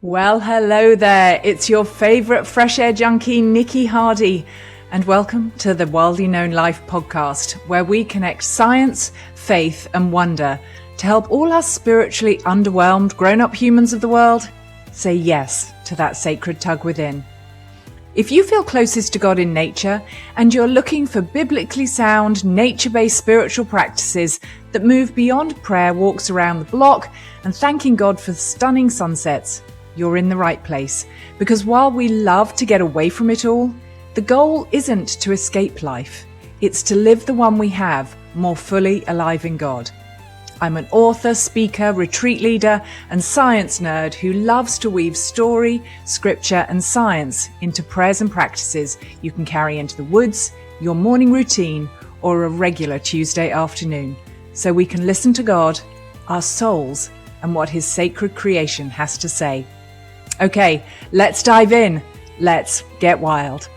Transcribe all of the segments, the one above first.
Well, hello there. It's your favourite fresh air junkie, Nikki Hardy, and welcome to the Wildly Known Life podcast, where we connect science, faith, and wonder to help all us spiritually underwhelmed grown-up humans of the world say yes to that sacred tug within. If you feel closest to God in nature and you're looking for biblically sound, nature-based spiritual practices that move beyond prayer walks around the block and thanking God for stunning sunsets, you're in the right place. Because while we love to get away from it all, the goal isn't to escape life. It's to live the one we have more fully alive in God. I'm an author, speaker, retreat leader, and science nerd who loves to weave story, scripture, and science into prayers and practices you can carry into the woods, your morning routine, or a regular Tuesday afternoon, so we can listen to God, our souls, and what His sacred creation has to say. Okay, let's dive in. Let's get wild.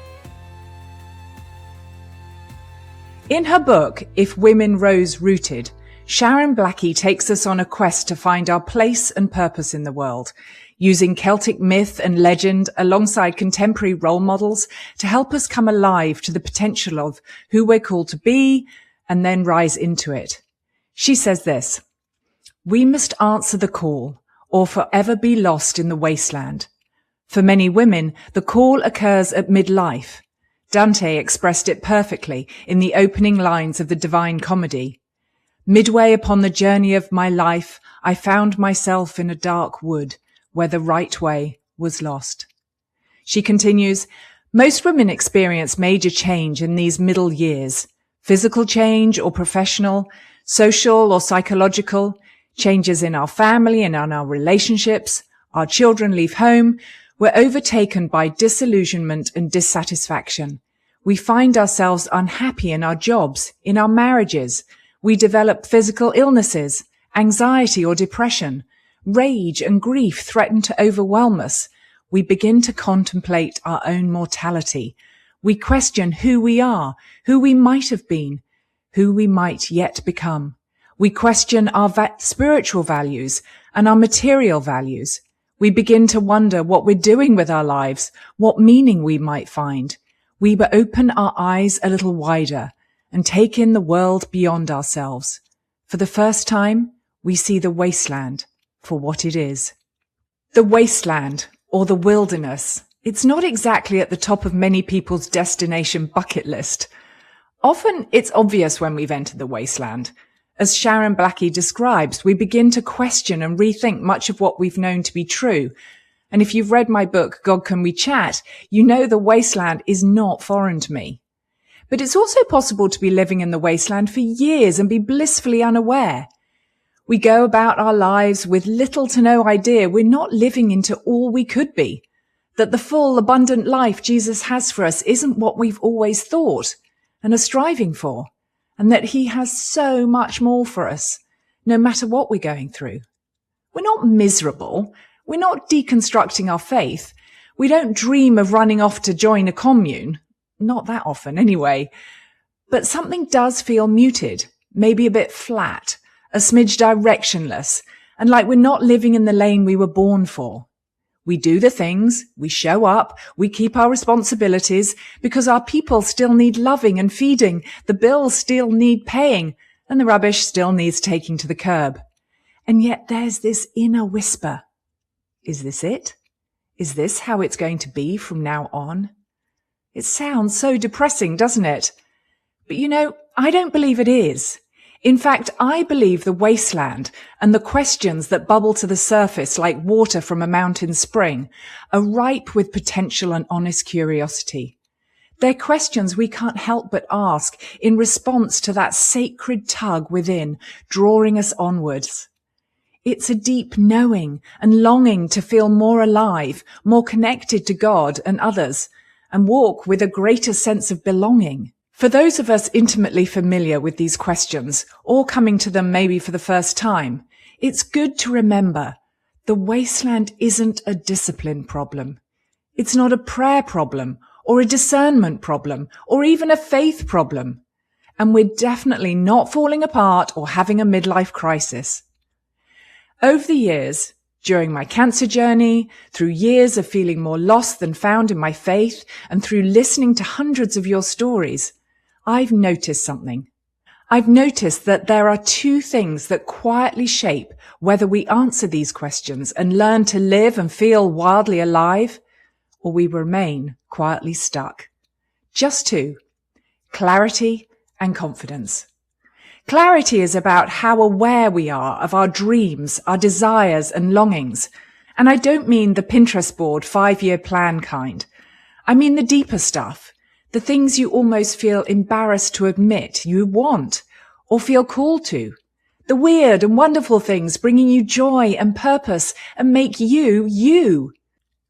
In her book, If Women Rose Rooted, Sharon Blackie takes us on a quest to find our place and purpose in the world, using Celtic myth and legend alongside contemporary role models to help us come alive to the potential of who we're called to be and then rise into it. She says this: "We must answer the call, or forever be lost in the wasteland. For many women, the call occurs at midlife. Dante expressed it perfectly in the opening lines of the Divine Comedy. Midway upon the journey of my life, I found myself in a dark wood where the right way was lost." She continues, "Most women experience major change in these middle years, physical change or professional, social or psychological, changes in our family and in our relationships, our children leave home, we're overtaken by disillusionment and dissatisfaction. We find ourselves unhappy in our jobs, in our marriages. We develop physical illnesses, anxiety or depression. Rage and grief threaten to overwhelm us. We begin to contemplate our own mortality. We question who we are, who we might have been, who we might yet become. We question our spiritual values and our material values. We begin to wonder what we're doing with our lives, what meaning we might find. We open our eyes a little wider and take in the world beyond ourselves. For the first time, we see the wasteland for what it is." The wasteland, or the wilderness, it's not exactly at the top of many people's destination bucket list. Often it's obvious when we've entered the wasteland. As Sharon Blackie describes, we begin to question and rethink much of what we've known to be true. And if you've read my book, God Can We Chat, you know the wasteland is not foreign to me. But it's also possible to be living in the wasteland for years and be blissfully unaware. We go about our lives with little to no idea we're not living into all we could be, that the full, abundant life Jesus has for us isn't what we've always thought and are striving for, and that He has so much more for us, no matter what we're going through. We're not miserable. We're not deconstructing our faith. We don't dream of running off to join a commune. Not that often, anyway. But something does feel muted, maybe a bit flat, a smidge directionless, and like we're not living in the lane we were born for. We do the things, we show up, we keep our responsibilities because our people still need loving and feeding, the bills still need paying, and the rubbish still needs taking to the curb. And yet there's this inner whisper. Is this it? Is this how it's going to be from now on? It sounds so depressing, doesn't it? But I don't believe it is. In fact, I believe the wasteland and the questions that bubble to the surface like water from a mountain spring are ripe with potential and honest curiosity. They're questions we can't help but ask in response to that sacred tug within, drawing us onwards. It's a deep knowing and longing to feel more alive, more connected to God and others, and walk with a greater sense of belonging. For those of us intimately familiar with these questions, or coming to them maybe for the first time, it's good to remember the wasteland isn't a discipline problem. It's not a prayer problem, or a discernment problem, or even a faith problem. And we're definitely not falling apart or having a midlife crisis. Over the years, During my cancer journey, through years of feeling more lost than found in my faith, and through listening to hundreds of your stories, I've noticed something. I've noticed that there are two things that quietly shape whether we answer these questions and learn to live and feel wildly alive, or we remain quietly stuck. Just two: clarity and confidence. Clarity is about how aware we are of our dreams, our desires and longings. And I don't mean the Pinterest board 5-year plan kind. I mean the deeper stuff, the things you almost feel embarrassed to admit you want or feel called to. The weird and wonderful things bringing you joy and purpose and make you, you.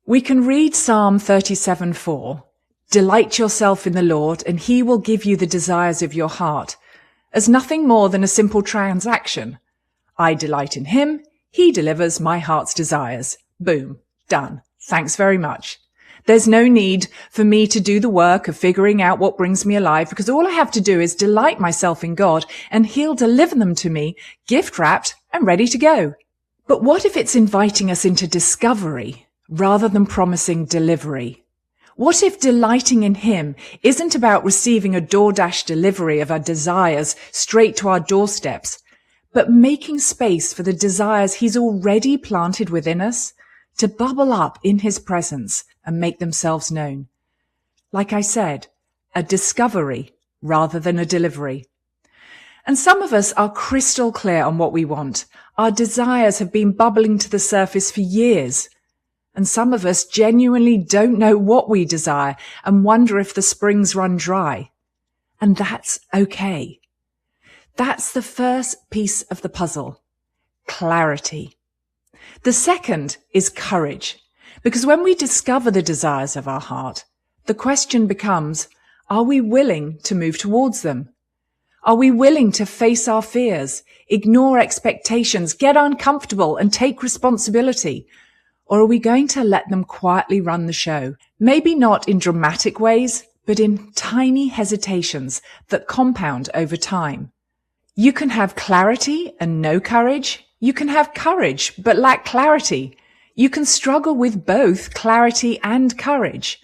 We can read Psalm 37:4. Delight yourself in the Lord and he will give you the desires of your heart, as nothing more than a simple transaction. I delight in him, he delivers my heart's desires. Boom, done. Thanks very much. There's no need for me to do the work of figuring out what brings me alive, because all I have to do is delight myself in God and he'll deliver them to me, gift wrapped and ready to go. But what if it's inviting us into discovery rather than promising delivery? What if delighting in him isn't about receiving a DoorDash delivery of our desires straight to our doorsteps, but making space for the desires he's already planted within us to bubble up in his presence and make themselves known? Like I said, a discovery rather than a delivery. And some of us are crystal clear on what we want. Our desires have been bubbling to the surface for years. And some of us genuinely don't know what we desire and wonder if the springs run dry. And that's okay. That's the first piece of the puzzle: clarity. The second is courage, because when we discover the desires of our heart, the question becomes, are we willing to move towards them? Are we willing to face our fears, ignore expectations, get uncomfortable and take responsibility? Or are we going to let them quietly run the show? Maybe not in dramatic ways, but in tiny hesitations that compound over time. You can have clarity and no courage. You can have courage but lack clarity. You can struggle with both clarity and courage.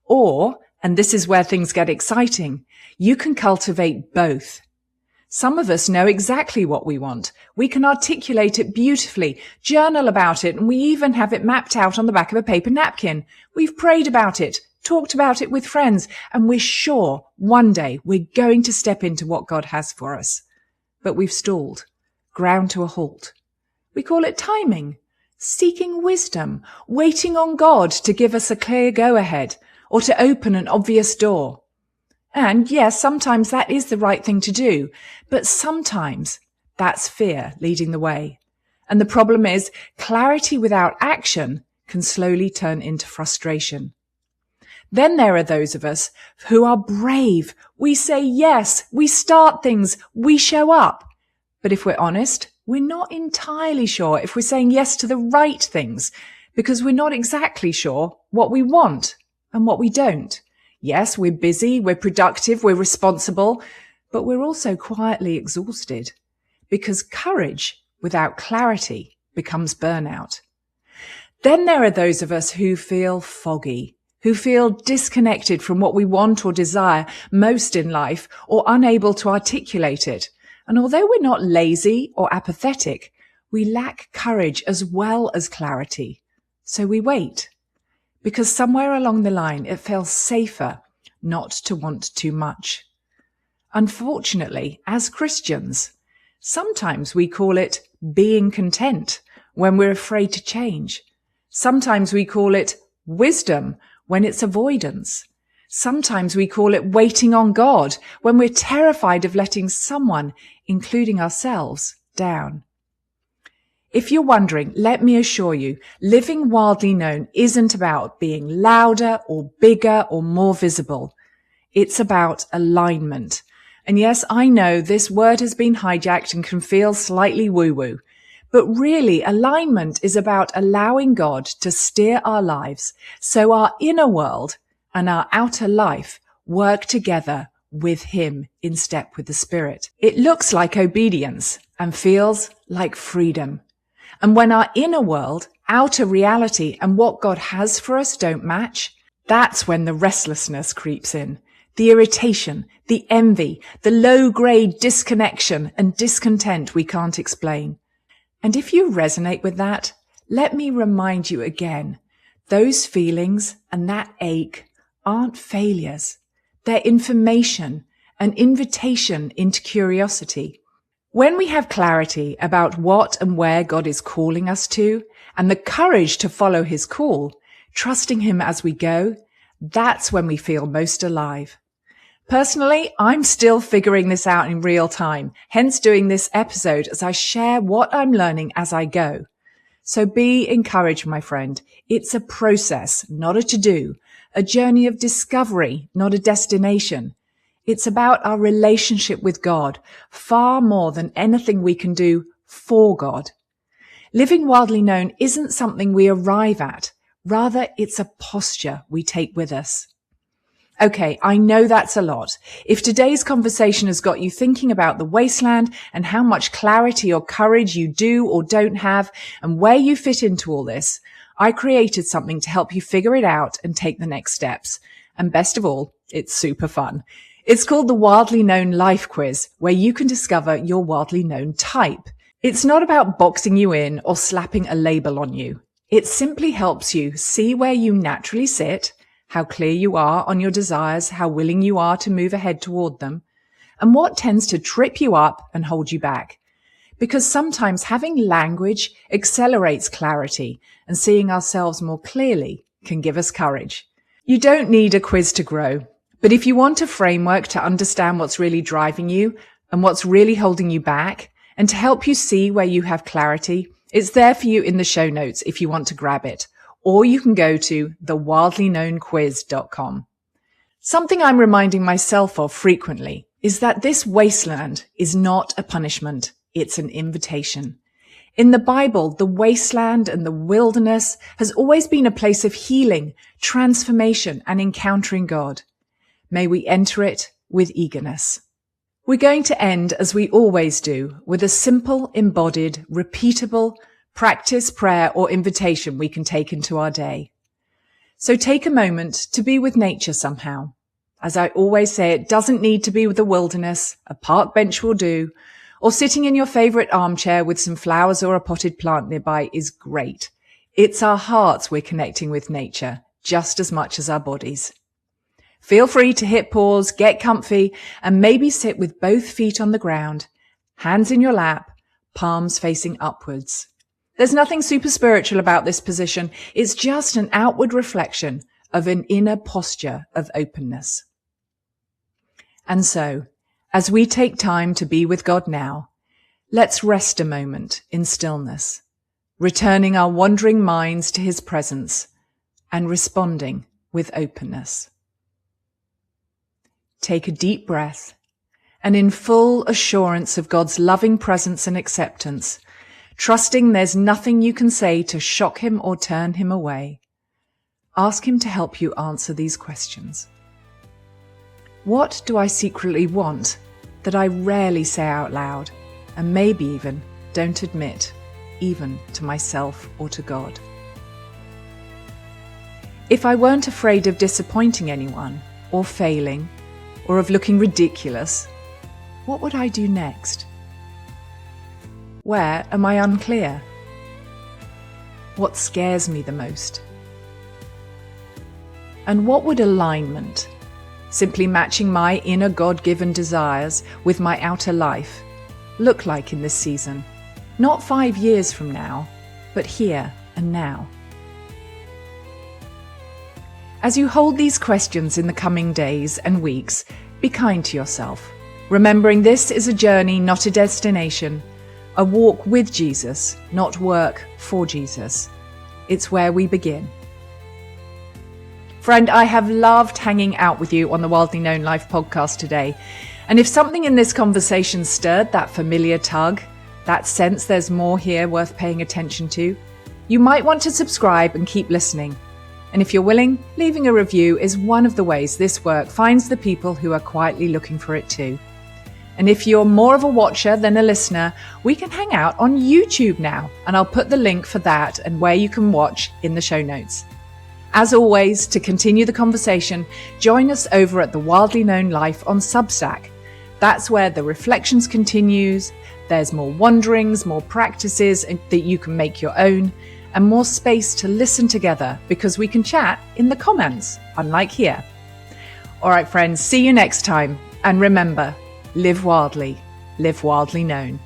Or, and this is where things get exciting, you can cultivate both. Some of us know exactly what we want. We can articulate it beautifully, journal about it, and we even have it mapped out on the back of a paper napkin. We've prayed about it, talked about it with friends, and we're sure one day we're going to step into what God has for us. But we've stalled, ground to a halt. We call it timing, seeking wisdom, waiting on God to give us a clear go-ahead or to open an obvious door. And yes, sometimes that is the right thing to do, but sometimes that's fear leading the way. And the problem is, clarity without action can slowly turn into frustration. Then there are those of us who are brave. We say yes, we start things, we show up. But if we're honest, we're not entirely sure if we're saying yes to the right things, because we're not exactly sure what we want and what we don't. Yes, we're busy, we're productive, we're responsible, but we're also quietly exhausted, because courage without clarity becomes burnout. Then there are those of us who feel foggy, who feel disconnected from what we want or desire most in life, or unable to articulate it. And although we're not lazy or apathetic, we lack courage as well as clarity. So we wait, because somewhere along the line it feels safer not to want too much. Unfortunately, as Christians, sometimes we call it being content when we're afraid to change. Sometimes we call it wisdom when it's avoidance. Sometimes we call it waiting on God when we're terrified of letting someone, including ourselves, down. If you're wondering, let me assure you, living wildly known isn't about being louder or bigger or more visible. It's about alignment. And yes, I know this word has been hijacked and can feel slightly woo-woo, but really alignment is about allowing God to steer our lives so our inner world and our outer life work together with Him in step with the Spirit. It looks like obedience and feels like freedom. And when our inner world outer reality and what God has for us don't match, that's when the restlessness creeps in. The irritation, the envy, the low-grade disconnection and discontent we can't explain. And if you resonate with that, let me remind you again, those feelings and that ache aren't failures. They're information, an invitation into curiosity. When we have clarity about what and where God is calling us to, and the courage to follow his call, trusting him as we go, that's when we feel most alive. Personally, I'm still figuring this out in real time, hence doing this episode as I share what I'm learning as I go. So be encouraged, my friend. It's a process, not a to-do, a journey of discovery, not a destination. It's about our relationship with God, far more than anything we can do for God. Living wildly known isn't something we arrive at. Rather, it's a posture we take with us. Okay, I know that's a lot. If today's conversation has got you thinking about the wasteland and how much clarity or courage you do or don't have and where you fit into all this, I created something to help you figure it out and take the next steps. And best of all, it's super fun. It's called the Wildly Known Life Quiz, where you can discover your wildly known type. It's not about boxing you in or slapping a label on you. It simply helps you see where you naturally sit, how clear you are on your desires, how willing you are to move ahead toward them, and what tends to trip you up and hold you back. Because sometimes having language accelerates clarity, and seeing ourselves more clearly can give us courage. You don't need a quiz to grow, but if you want a framework to understand what's really driving you and what's really holding you back, and to help you see where you have clarity, it's there for you in the show notes if you want to grab it. Or you can go to thewildlyknownquiz.com. Something I'm reminding myself of frequently is that this wasteland is not a punishment. It's an invitation. In the Bible, the wasteland and the wilderness has always been a place of healing, transformation, and encountering God. May we enter it with eagerness. We're going to end, as we always do, with a simple, embodied, repeatable practice, prayer, or invitation we can take into our day. So take a moment to be with nature somehow. As I always say, it doesn't need to be with the wilderness. A park bench will do. Or sitting in your favorite armchair with some flowers or a potted plant nearby is great. It's our hearts we're connecting with nature just as much as our bodies. Feel free to hit pause, get comfy, and maybe sit with both feet on the ground, hands in your lap, palms facing upwards. There's nothing super spiritual about this position. It's just an outward reflection of an inner posture of openness. And so, as we take time to be with God now, let's rest a moment in stillness, returning our wandering minds to his presence and responding with openness. Take a deep breath, and in full assurance of God's loving presence and acceptance, trusting there's nothing you can say to shock him or turn him away, ask him to help you answer these questions. What do I secretly want that I rarely say out loud, and maybe even don't admit, even to myself or to God? If I weren't afraid of disappointing anyone, or failing, or of looking ridiculous, what would I do next? Where am I unclear? What scares me the most? And what would alignment, simply matching my inner God-given desires with my outer life, look like in this season? Not 5 years from now, but here and now. As you hold these questions in the coming days and weeks, be kind to yourself, remembering this is a journey, not a destination, a walk with Jesus, not work for Jesus. It's where we begin. Friend, I have loved hanging out with you on the Wildly Known Life podcast today. And if something in this conversation stirred that familiar tug, that sense there's more here worth paying attention to, you might want to subscribe and keep listening. And if you're willing, leaving a review is one of the ways this work finds the people who are quietly looking for it too. And if you're more of a watcher than a listener, we can hang out on YouTube now, and I'll put the link for that and where you can watch in the show notes. As always, to continue the conversation, join us over at The Wildly Known Life on Substack. That's where the reflections continues. There's more wanderings, more practices that you can make your own, and more space to listen together because we can chat in the comments, unlike here. All right, friends, see you next time. And remember, live wildly known.